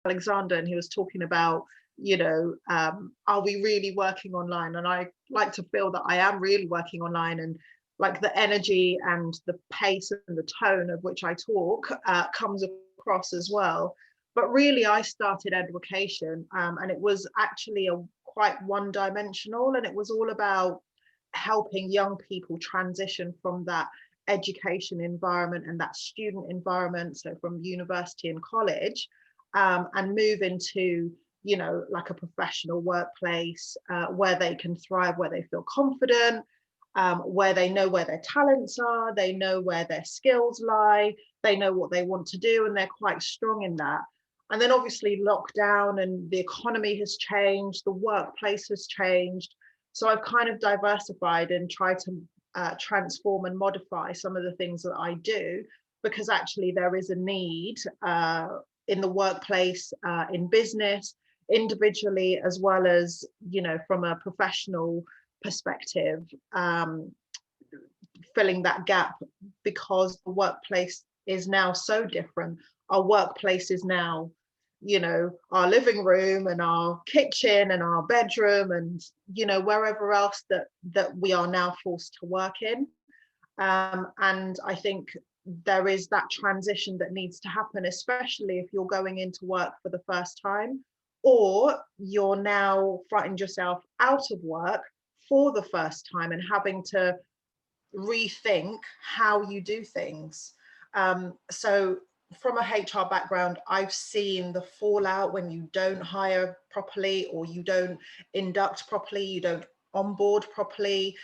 Alexander, and he was talking about, are we really working online? And I like to feel that I am really working online, and like the energy and the pace and the tone of which I talk comes across as well. But really, I started Edworkation, and it was actually a quite one-dimensional, and it was all about helping young people transition from that education environment and that student environment, so from university and college, and move into, like a professional workplace where they can thrive, where they feel confident, where they know where their talents are, they know where their skills lie, they know what they want to do, and they're quite strong in that. And then obviously lockdown and the economy has changed, the workplace has changed. So I've kind of diversified and tried to transform and modify some of the things that I do, because actually there is a need in the workplace, in business, individually, as well as, from a professional perspective, filling that gap, because the workplace is now so different. Our workplace is now, our living room and our kitchen and our bedroom and, wherever else that we are now forced to work in. And I think there is that transition that needs to happen, especially if you're going into work for the first time, or you're now finding yourself out of work for the first time and having to rethink how you do things. So from a HR background, I've seen the fallout when you don't hire properly, or you don't induct properly, you don't onboard properly.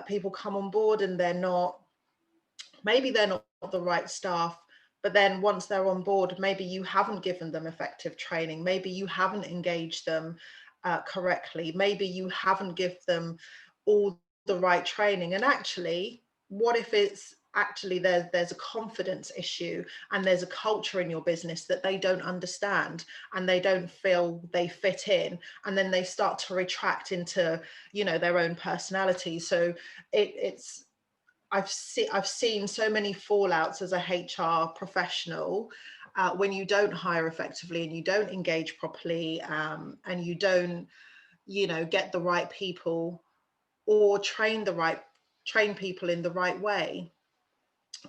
People come on board and maybe they're not the right staff, but then once they're on board, maybe you haven't given them effective training, maybe you haven't engaged them correctly, maybe you haven't given them all the right training. And actually, what if it's actually there's a confidence issue and there's a culture in your business that they don't understand and they don't feel they fit in, and then they start to retract into, their own personality. So I've seen so many fallouts as a HR professional when you don't hire effectively and you don't engage properly, and you don't, get the right people or train people in the right way.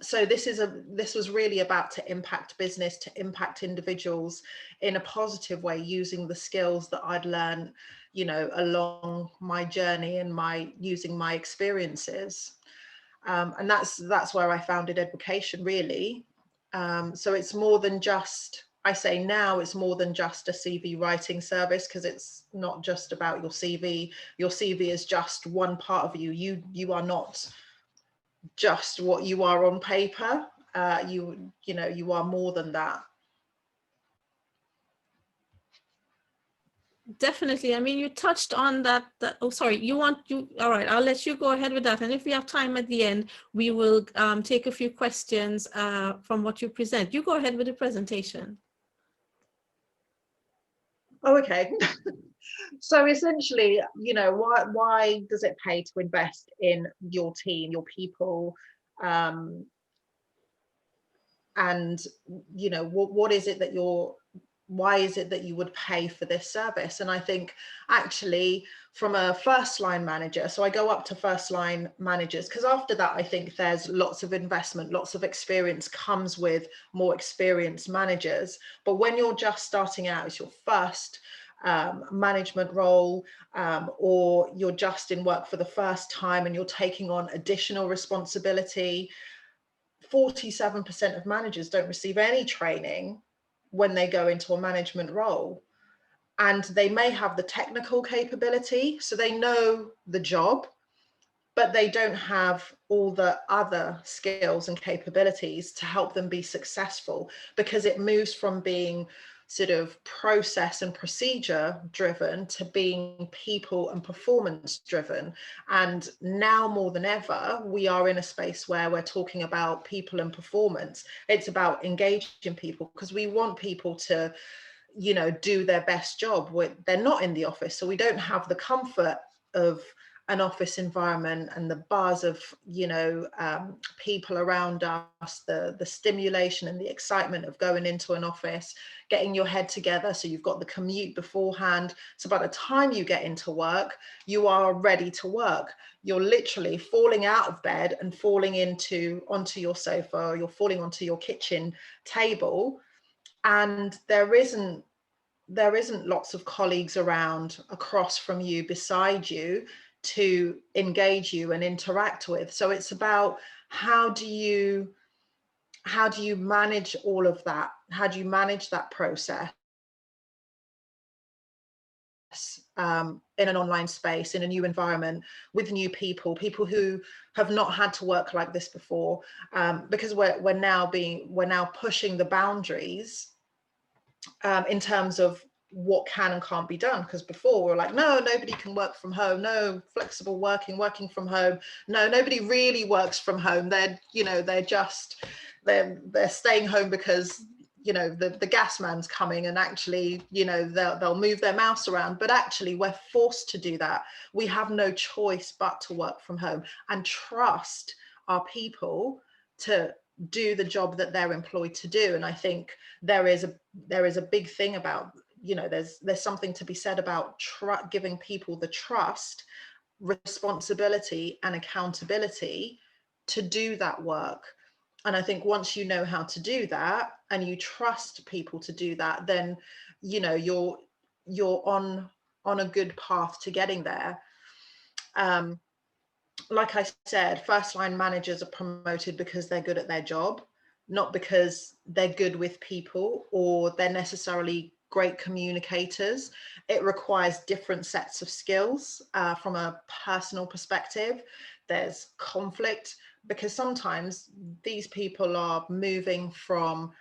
So this was really about to impact business, to impact individuals in a positive way, using the skills that I'd learned, along my journey and using my experiences. And that's where I founded Edworkation, really. So it's more than just, I say now, it's more than just a CV writing service, because it's not just about your CV. Your CV is just one part of you. You are not just what you are on paper. You are more than that. Definitely. I mean, you touched on that. Oh, sorry. All right. I'll let you go ahead with that. And if we have time at the end, we will take a few questions from what you present. You go ahead with the presentation. Oh, okay. So essentially, why does it pay to invest in your team, your people? And what is it that why is it that you would pay for this service? And I think actually from a first line manager, so I go up to first line managers, because after that, I think there's lots of investment, lots of experience comes with more experienced managers. But when you're just starting out, it's your first management role, or you're just in work for the first time and you're taking on additional responsibility, 47% of managers don't receive any training when they go into a management role. And they may have the technical capability, so they know the job, but they don't have all the other skills and capabilities to help them be successful, because it moves from being sort of process and procedure driven to being people and performance driven. And now more than ever, we are in a space where we're talking about people and performance. It's about engaging people, because we want people to, do their best job. They're not in the office, so we don't have the comfort of an office environment and the buzz of, people around us, the stimulation and the excitement of going into an office, getting your head together. So you've got the commute beforehand. So by the time you get into work, you are ready to work. You're literally falling out of bed and falling onto your sofa, or you're falling onto your kitchen table. And there isn't lots of colleagues around across from you, beside you, to engage you and interact with. So it's about how do you manage all of that? How do you manage that process in an online space, in a new environment, with new people who have not had to work like this before, because we're now pushing the boundaries in terms of what can and can't be done. Because before we were like, no, nobody can work from home, no flexible working from home, no, nobody really works from home. They're staying home because the gas man's coming, and actually they'll move their mouse around, but actually we're forced to do that. We have no choice but to work from home and trust our people to do the job that they're employed to do. And I think there is a big thing about, there's something to be said about giving people the trust, responsibility and accountability to do that work. And I think once you know how to do that and you trust people to do that, then you're on a good path to getting there. Like I said, first line managers are promoted because they're good at their job, not because they're good with people or they're necessarily great communicators. It requires different sets of skills from a personal perspective. There's conflict, because sometimes these people are moving from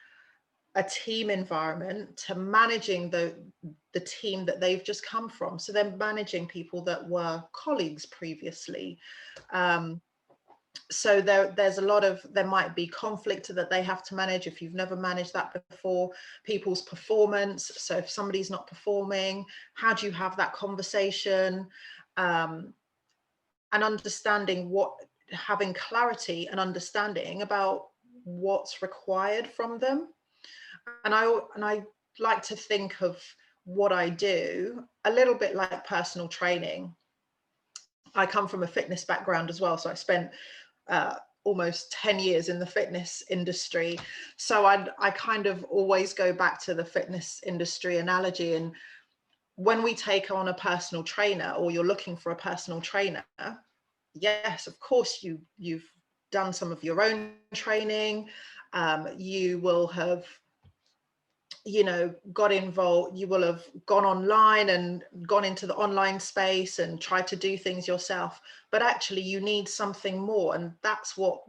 a team environment to managing the team that they've just come from. So they're managing people that were colleagues previously. So there might be conflict that they have to manage if you've never managed that before. People's performance. So if somebody's not performing, how do you have that conversation? And having clarity and understanding about what's required from them. And I like to think of what I do a little bit like personal training. I come from a fitness background as well, so I spent almost 10 years in the fitness industry. So I kind of always go back to the fitness industry analogy. And when we take on a personal trainer, or you're looking for a personal trainer, yes, of course you've done some of your own training. You will have got involved, you will have gone online and gone into the online space and tried to do things yourself, but actually you need something more. And that's what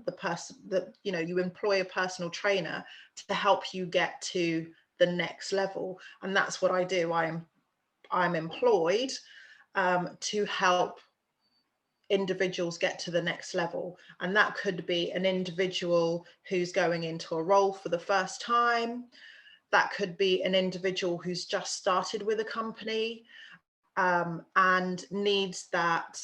you employ a personal trainer to help you get to the next level. And that's what I do. I'm employed to help individuals get to the next level. And that could be an individual who's going into a role for the first time. That could be an individual who's just started with a company and needs that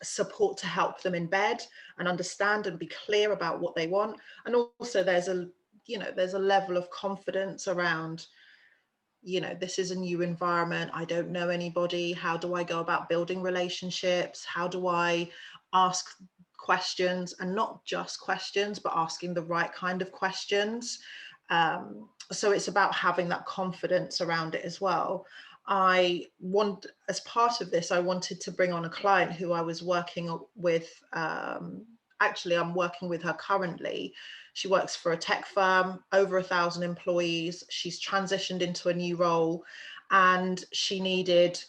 support to help them embed and understand and be clear about what they want. And also there's a level of confidence around, this is a new environment. I don't know anybody. How do I go about building relationships? How do I ask questions, and not just questions, but asking the right kind of questions? So it's about having that confidence around it as well. As part of this, I wanted to bring on a client who I was working with. Actually, I'm working with her currently. She works for a tech firm, over 1,000 employees. She's transitioned into a new role, and she wanted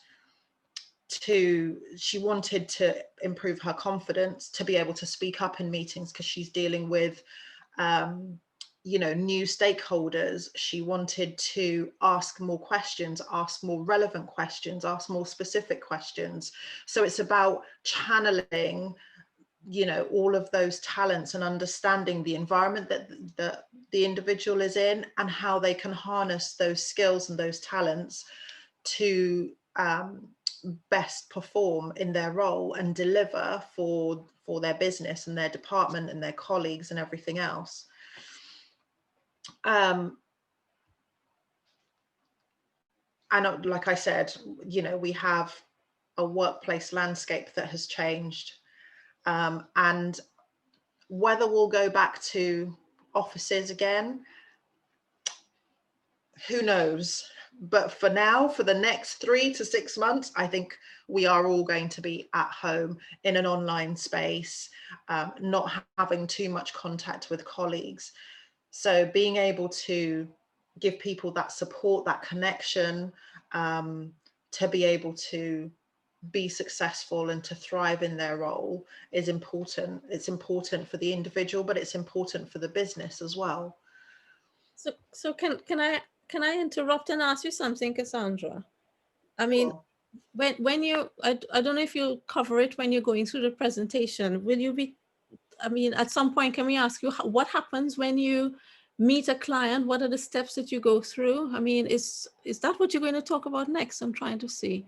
to improve her confidence to be able to speak up in meetings, because she's dealing with new stakeholders. She wanted to ask more questions, ask more relevant questions, ask more specific questions. So it's about channeling, all of those talents and understanding the environment that the individual is in, and how they can harness those skills and those talents to best perform in their role and deliver for their business and their department and their colleagues and everything else. And like I said, you know, we have a workplace landscape that has changed, and whether we'll go back to offices again, who knows? But for now, for the next 3 to 6 months, I think we are all going to be at home in an online space, not having too much contact with colleagues. So being able to give people that support, that connection, to be able to be successful and to thrive in their role is important. It's important for the individual, but it's important for the business as well. So can I interrupt and ask you something, Cassandra? I mean, Sure. when you, I don't know if you'll cover it when you're going through the presentation. Will you be, I mean, at some point, can we ask you what happens when you meet a client? What are the steps that you go through? I mean, is that what you're going to talk about next? I'm trying to see.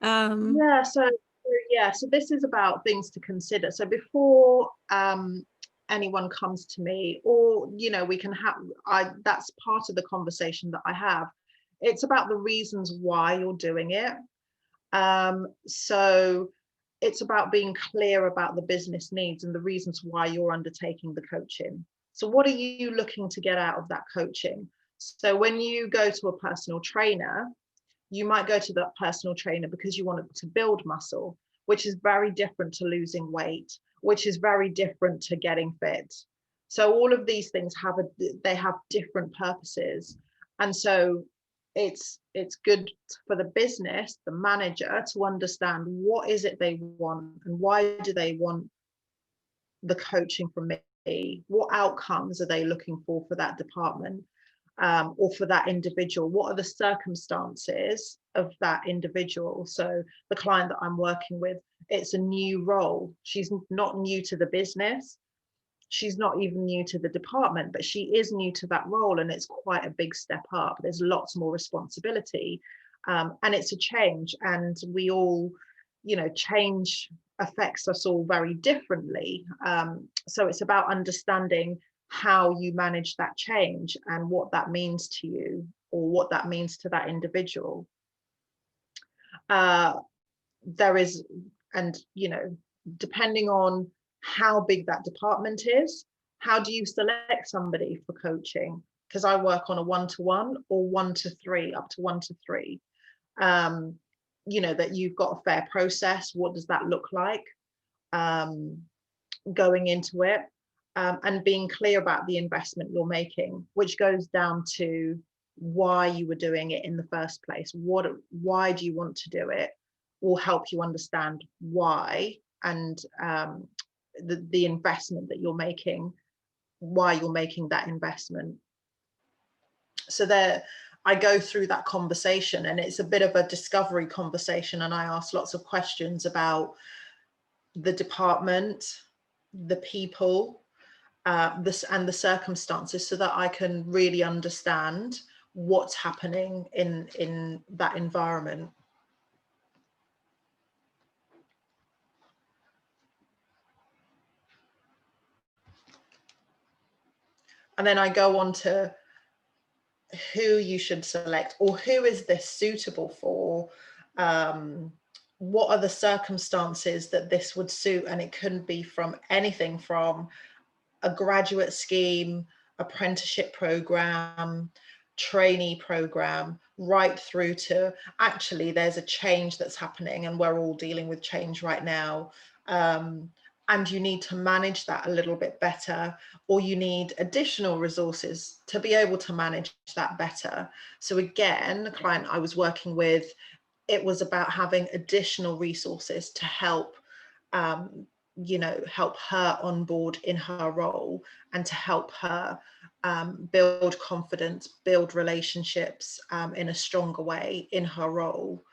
Yeah, so this is about things to consider. So before anyone comes to me, or, you know, we can have, that's part of the conversation that I have. It's about the reasons why you're doing it. So it's about being clear about the business needs and the reasons why you're undertaking the coaching. So what are you looking to get out of that coaching? So when you go to a personal trainer, you might go to that personal trainer because you want to build muscle, which is very different to losing weight, which is very different to getting fit. So all of these things have different purposes. And so it's good for the business, the manager, to understand what is it they want and why do they want the coaching from me? What outcomes are they looking for that department? Or for that individual? What are the circumstances of that individual? So the client that I'm working with, it's a new role. She's not new to the business. She's not even new to the department, but she is new to that role, and it's quite a big step up. There's lots more responsibility, and it's a change, and we all, you know, change affects us all very differently. So it's about understanding how you manage that change and what that means to you, or what that means to that individual. There is, and, you know, depending on how big that department is, how do you select somebody for coaching? Because I work on a 1-to-1 or 1-to-3, up to 1-to-3. You know, that you've got a fair process. What does that look like going into it? And being clear about the investment you're making, which goes down to why you were doing it in the first place. Why do you want to do it? Will help you understand why, and the investment that you're making, why you're making that investment. So there, I go through that conversation, and it's a bit of a discovery conversation, and I ask lots of questions about the department, the people, and the circumstances, so that I can really understand what's happening in that environment. And then I go on to who you should select, or who is this suitable for? What are the circumstances that this would suit? And it can be from anything from a graduate scheme, apprenticeship program, trainee program, right through to, actually, there's a change that's happening and we're all dealing with change right now. And you need to manage that a little bit better, or you need additional resources to be able to manage that better. So again, the client I was working with, it was about having additional resources to help, you know, help her on board in her role, and to help her build confidence, build relationships in a stronger way in her role.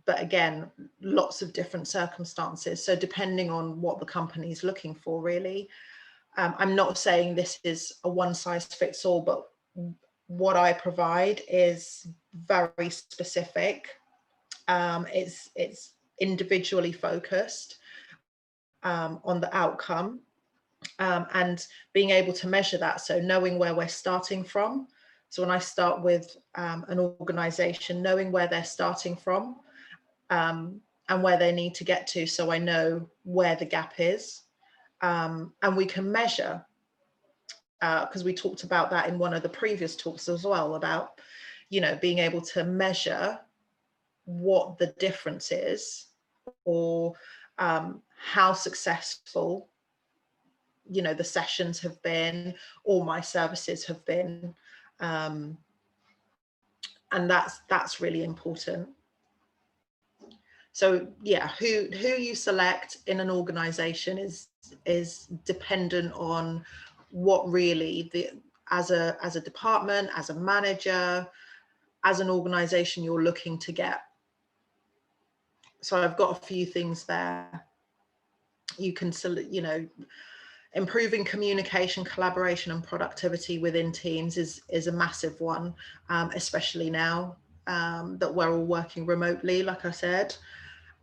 But again, lots of different circumstances. So depending on what the company is looking for, really. I'm not saying this is a one size fits all, but what I provide is very specific It's individually focused on the outcome, and being able to measure that. So knowing where we're starting from. So when I start with an organization, knowing where they're starting from and where they need to get to, so I know where the gap is. And we can measure, because we talked about that in one of the previous talks as well, about, you know, being able to measure what the difference is, or how successful, you know, the sessions have been, or my services have been, and that's really important. So yeah, who you select in an organization is dependent on what really as a department, as a manager, as an organization you're looking to get. So I've got a few things there. You can, you know, improving communication, collaboration, and productivity within teams is a massive one, especially now that we're all working remotely, like I said.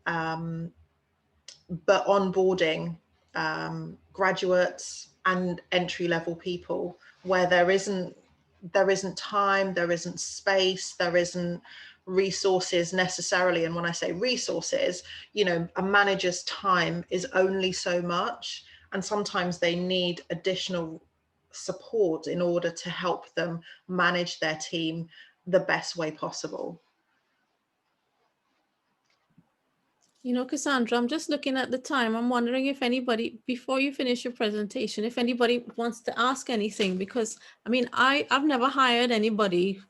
But onboarding graduates and entry-level people where there isn't time, there isn't space, there isn't resources necessarily. And when I say resources, you know, a manager's time is only so much, and sometimes they need additional support in order to help them manage their team the best way possible. You know, Cassandra, I'm just looking at the time. I'm wondering if anybody, before you finish your presentation, if anybody wants to ask anything, because I mean, I've never hired anybody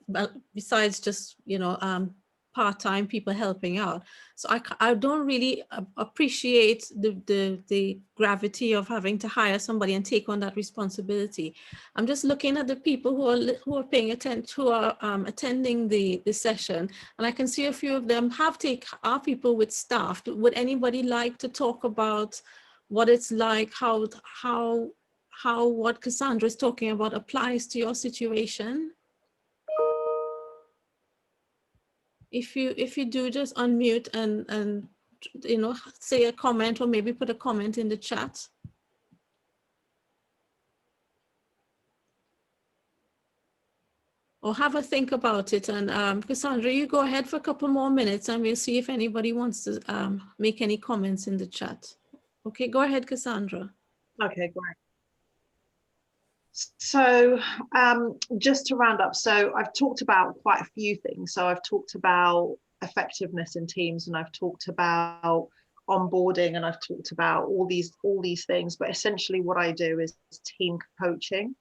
besides just, you know, part-time people helping out. So I don't really appreciate the gravity of having to hire somebody and take on that responsibility. I'm just looking at the people who are paying attention, who are attending the session, and I can see a few of them are people with staff. Would anybody like to talk about what it's like, how what Cassandra is talking about applies to your situation? If you do, just unmute and you know, say a comment, or maybe put a comment in the chat. Or have a think about it. And Cassandra, you go ahead for a couple more minutes and we'll see if anybody wants to make any comments in the chat. Okay, go ahead, Cassandra. Okay, great. So just to round up, so I've talked about quite a few things. So I've talked about effectiveness in teams, and I've talked about onboarding, and I've talked about all these things, but essentially what I do is team coaching.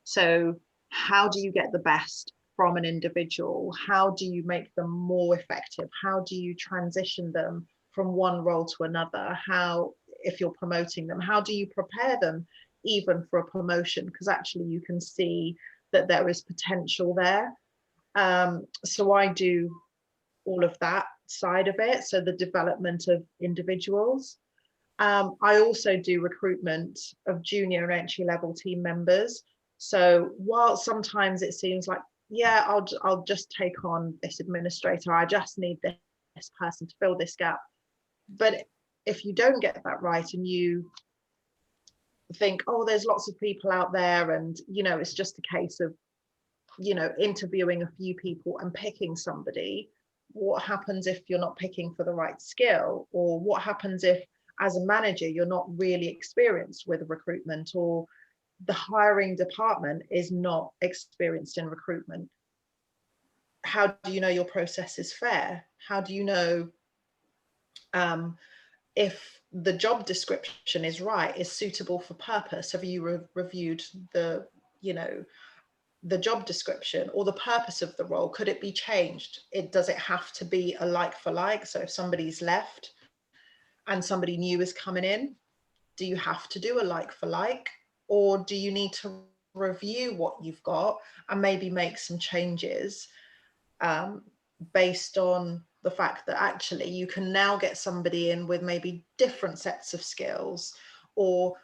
So how do you get the best from an individual? How do you make them more effective? How do you transition them from one role to another? How, if you're promoting them, how do you prepare them even for a promotion? Because actually you can see that there is potential there. So I do all of that side of it. So the development of individuals. I also do recruitment of junior and entry level team members. So while sometimes it seems like, yeah, I'll just take on this administrator, I just need this person to fill this gap. But if you don't get that right and you think, oh, there's lots of people out there, and, you know, it's just a case of, you know, interviewing a few people and picking somebody, what happens if you're not picking for the right skill? Or what happens if, as a manager, you're not really experienced with recruitment, or the hiring department is not experienced in recruitment? How do you know your process is fair? How do you know if the job description is right, is suitable for purpose? Have you reviewed the, you know, the job description or the purpose of the role? Could it be changed? Does it have to be a like for like? So if somebody's left and somebody new is coming in, do you have to do a like for like? Or do you need to review what you've got and maybe make some changes based on the fact that actually you can now get somebody in with maybe different sets of skills, or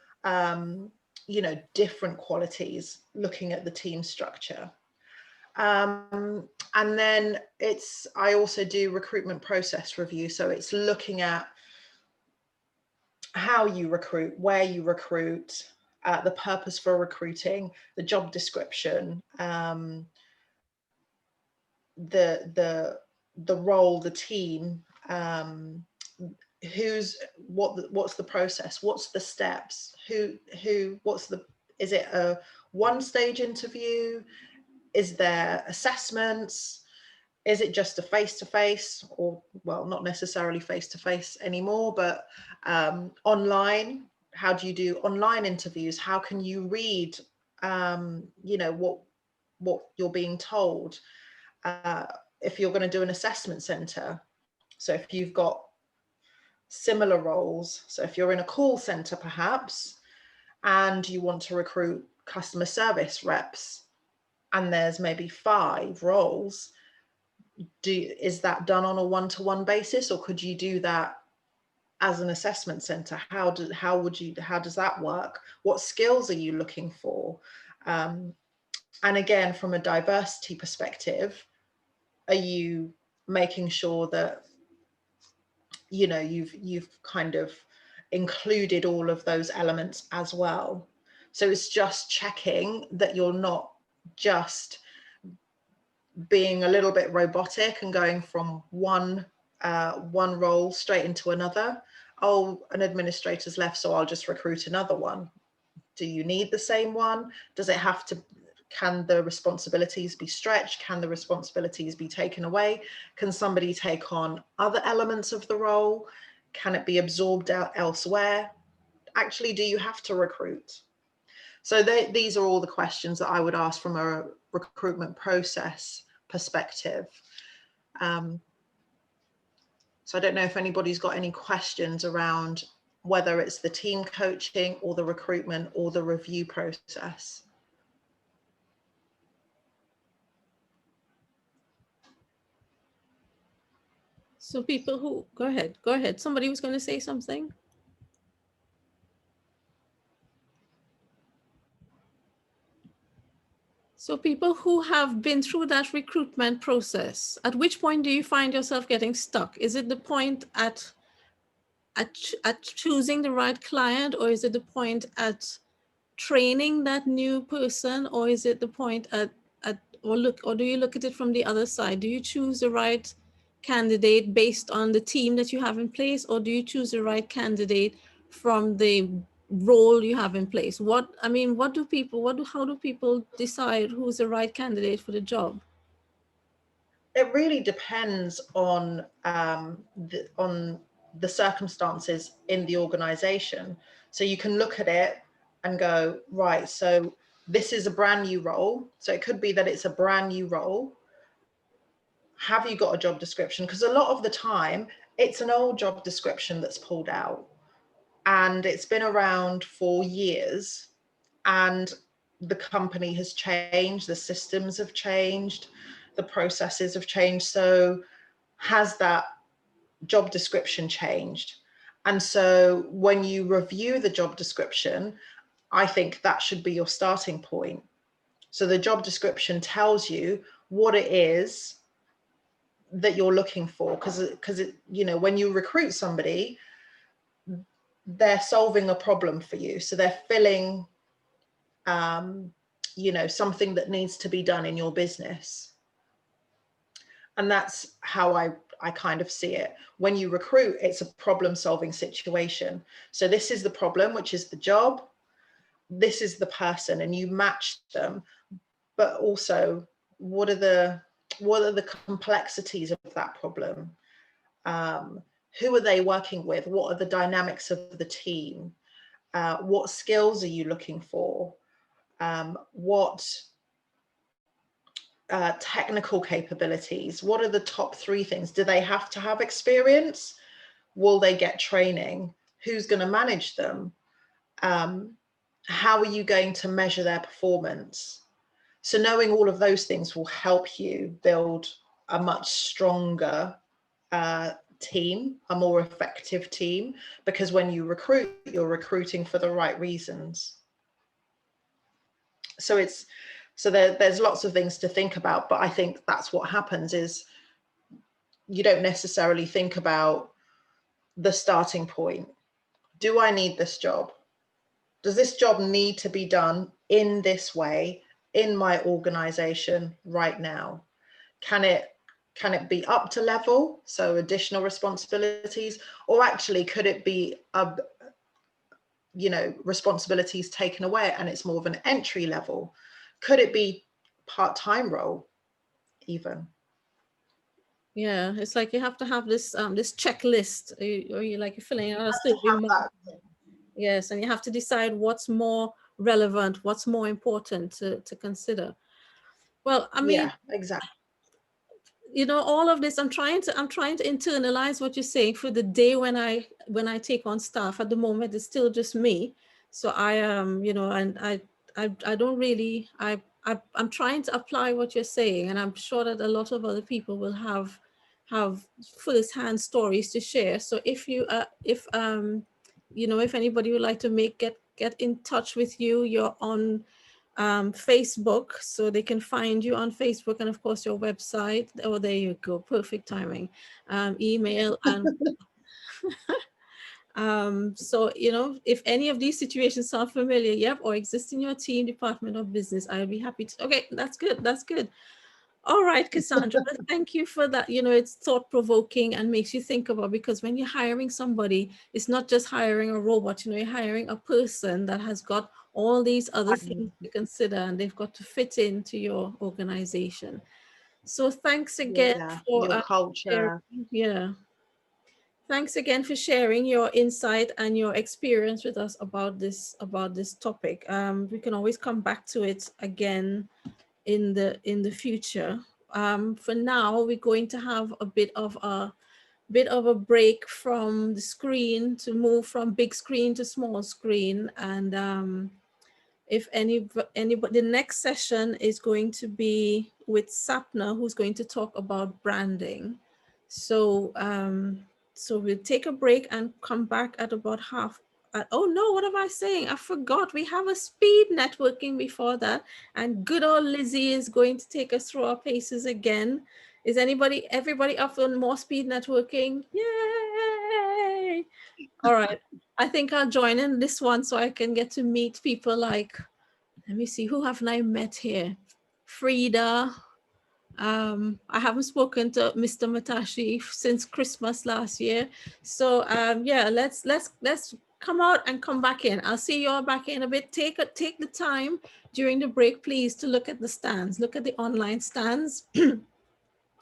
you know, different qualities, looking at the team structure. And then I also do recruitment process review. So it's looking at how you recruit, where you recruit, the purpose for recruiting, the job description, the role, the team, what's the process, what's the steps, is it a one-stage interview, is there assessments, is it just a face-to-face, or, well, not necessarily face-to-face anymore, but online? How do you do online interviews? How can you read what you're being told? If you're going to do an assessment center, so if you've got similar roles, so if you're in a call center perhaps, and you want to recruit customer service reps, and there's maybe 5 roles, is that done on a one-to-one basis, or could you do that as an assessment center? How does that work? What skills are you looking for? And again, from a diversity perspective, are you making sure that you've kind of included all of those elements as well? So it's just checking that you're not just being a little bit robotic and going from one role straight into another. Oh, an administrator's left, so I'll just recruit another one. Do you need the same one? Does it have to, can the responsibilities be stretched? Can the responsibilities be taken away? Can somebody take on other elements of the role? Can it be absorbed out elsewhere? Actually, do you have to recruit? So these are all the questions that I would ask from a recruitment process perspective. So I don't know if anybody's got any questions around whether it's the team coaching or the recruitment or the review process. So people who, go ahead. Somebody was going to say something. So people who have been through that recruitment process, at which point do you find yourself getting stuck? Is it the point at choosing the right client, or is it the point at training that new person, or is it the point or do you look at it from the other side? Do you choose the right candidate based on the team that you have in place, or do you choose the right candidate from the role you have in place? How do people decide who's the right candidate for the job? It really depends on the circumstances in the organization. So you can look at it and go, right, so this is a brand new role. So it could be that it's a brand new role. Have you got a job description? Because a lot of the time it's an old job description that's pulled out, and it's been around for years, and the company has changed, the systems have changed, the processes have changed. So has that job description changed? And so when you review the job description, I think that should be your starting point. So the job description tells you what it is that you're looking for, because when you recruit somebody, they're solving a problem for you. So they're filling something that needs to be done in your business. And that's how I kind of see it. When you recruit, it's a problem-solving situation. So this is the problem, which is the job. This is the person, and you match them. But also, what are the complexities of that problem? Who are they working with? What are the dynamics of the team? What skills are you looking for? What technical capabilities? What are the top 3 things? Do they have to have experience? Will they get training? Who's going to manage them? How are you going to measure their performance? So knowing all of those things will help you build a much stronger team, a more effective team, because when you recruit, you're recruiting for the right reasons. So it's So there's lots of things to think about, but I think that's what happens is you don't necessarily think about the starting point. Do I need this job? Does this job need to be done in this way in my organization right now? Can it be up to level, so additional responsibilities, or actually could it be responsibilities taken away and it's more of an entry level? Could it be part-time role even? Yeah, it's like you have to have this this checklist, or you like you're filling out a yes, and you have to decide what's more relevant, what's more important to consider. Well, I mean, yeah, exactly. All of this, I'm trying to internalize what you're saying for the day when I take on staff. At the moment, it's still just me, so I and I don't really I'm trying to apply what you're saying, and I'm sure that a lot of other people will have first-hand stories to share. So if if anybody would like to get in touch with you, you're on Facebook, so they can find you on Facebook, and of course your website. Oh, there you go, perfect timing. Email and so if any of these situations sound familiar, yep, or exist in your team, department, or business, I'll be happy to. Okay, that's good. All right, Cassandra, thank you for that. It's thought-provoking and makes you think about, because when you're hiring somebody, it's not just hiring a robot, you're hiring a person that has got all these other things to consider, and they've got to fit into your organization. So thanks again for your culture. Thanks again for sharing your insight and your experience with us about this topic. We can always come back to it again in the future. For now, we're going to have a bit of a break from the screen to move from big screen to small screen. And if anybody, the next session is going to be with Sapna, who's going to talk about branding. So so we'll take a break and come back at about oh no, what am I saying? I forgot. We have a speed networking before that, and good old Lizzie is going to take us through our paces again. Is everybody up on more speed networking? Yay! All right. I think I'll join in this one so I can get to meet people like, let me see, who haven't I met here? Frida. I haven't spoken to Mr. Matashi since Christmas last year. So yeah, let's come out and come back in. I'll see you all back in a bit. Take the time during the break, please, to look at the stands, look at the online stands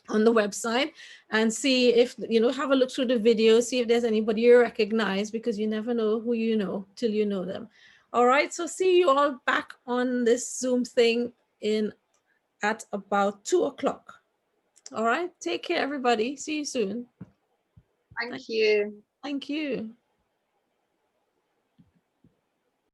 on the website, and see if, have a look through the video, see if there's anybody you recognize, because you never know who you know till you know them. All right, so see you all back on this Zoom thing at about 2 o'clock. All right, take care, everybody. See you soon. Thank you. Thank you.